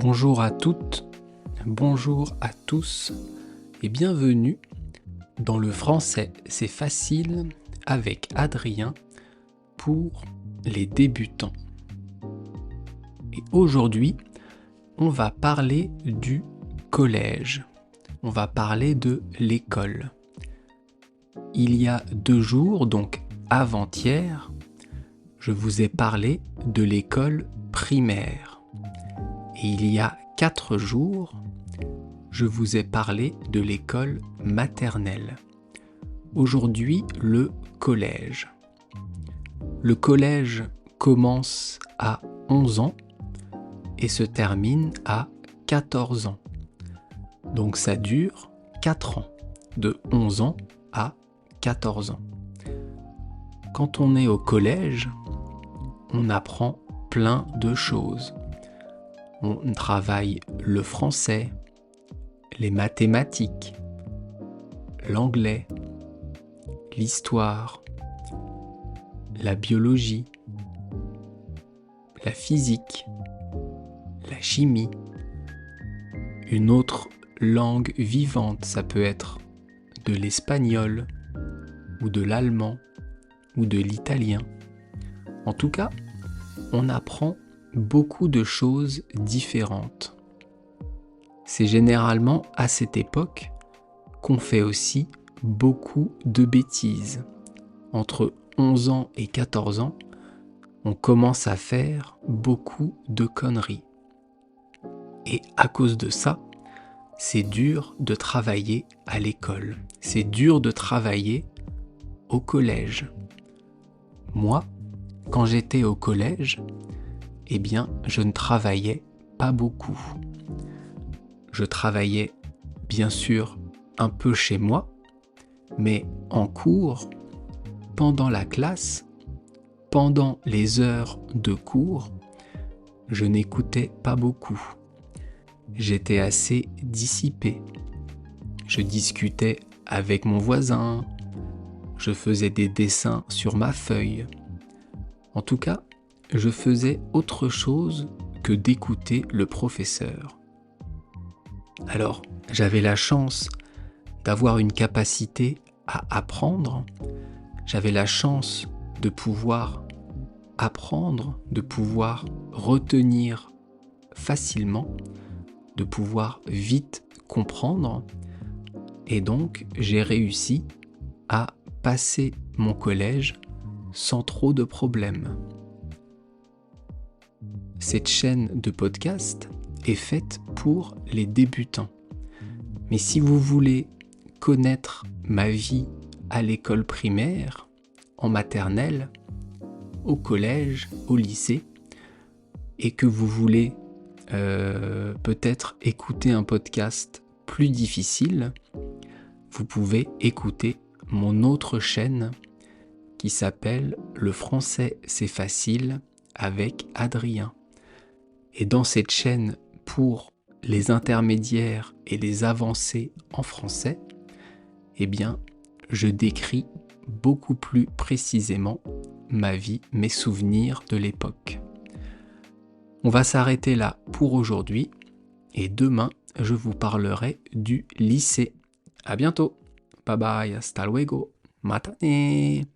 Bonjour à toutes, bonjour à tous et bienvenue dans le français c'est facile avec Adrien pour les débutants. Et aujourd'hui, on va parler du collège, on va parler de l'école. Il y a 2 jours, donc avant-hier, je vous ai parlé de l'école primaire. Et il y a 4 jours, je vous ai parlé de l'école maternelle. Aujourd'hui, le collège. Le collège commence à 11 ans et se termine à 14 ans. Donc ça dure 4 ans, de 11 ans à 14 ans. Quand on est au collège, on apprend plein de choses. On travaille le français, les mathématiques, l'anglais, l'histoire, la biologie, la physique, la chimie. Une autre langue vivante, ça peut être de l'espagnol ou de l'allemand ou de l'italien. En tout cas, on apprend beaucoup de choses différentes. C'est généralement à cette époque qu'on fait aussi beaucoup de bêtises. Entre 11 ans et 14 ans, on commence à faire beaucoup de conneries. Et à cause de ça, c'est dur de travailler à l'école. C'est dur de travailler au collège. Moi, quand j'étais au collège, eh bien, je ne travaillais pas beaucoup. Je travaillais, bien sûr, un peu chez moi, mais en cours, pendant la classe, pendant les heures de cours, je n'écoutais pas beaucoup. J'étais assez dissipé. Je discutais avec mon voisin, je faisais des dessins sur ma feuille. En tout cas, je faisais autre chose que d'écouter le professeur. Alors, j'avais la chance d'avoir une capacité à apprendre, j'avais la chance de pouvoir apprendre, de pouvoir retenir facilement, de pouvoir vite comprendre, et donc j'ai réussi à passer mon collège sans trop de problèmes. Cette chaîne de podcast est faite pour les débutants. Mais si vous voulez connaître ma vie à l'école primaire, en maternelle, au collège, au lycée, et que vous voulez peut-être écouter un podcast plus difficile, vous pouvez écouter mon autre chaîne qui s'appelle Le français c'est facile avec Adrien. Et dans cette chaîne, pour les intermédiaires et les avancées en français, eh bien, je décris beaucoup plus précisément ma vie, mes souvenirs de l'époque. On va s'arrêter là pour aujourd'hui et demain, je vous parlerai du lycée. À bientôt. Bye bye, hasta luego. Matane.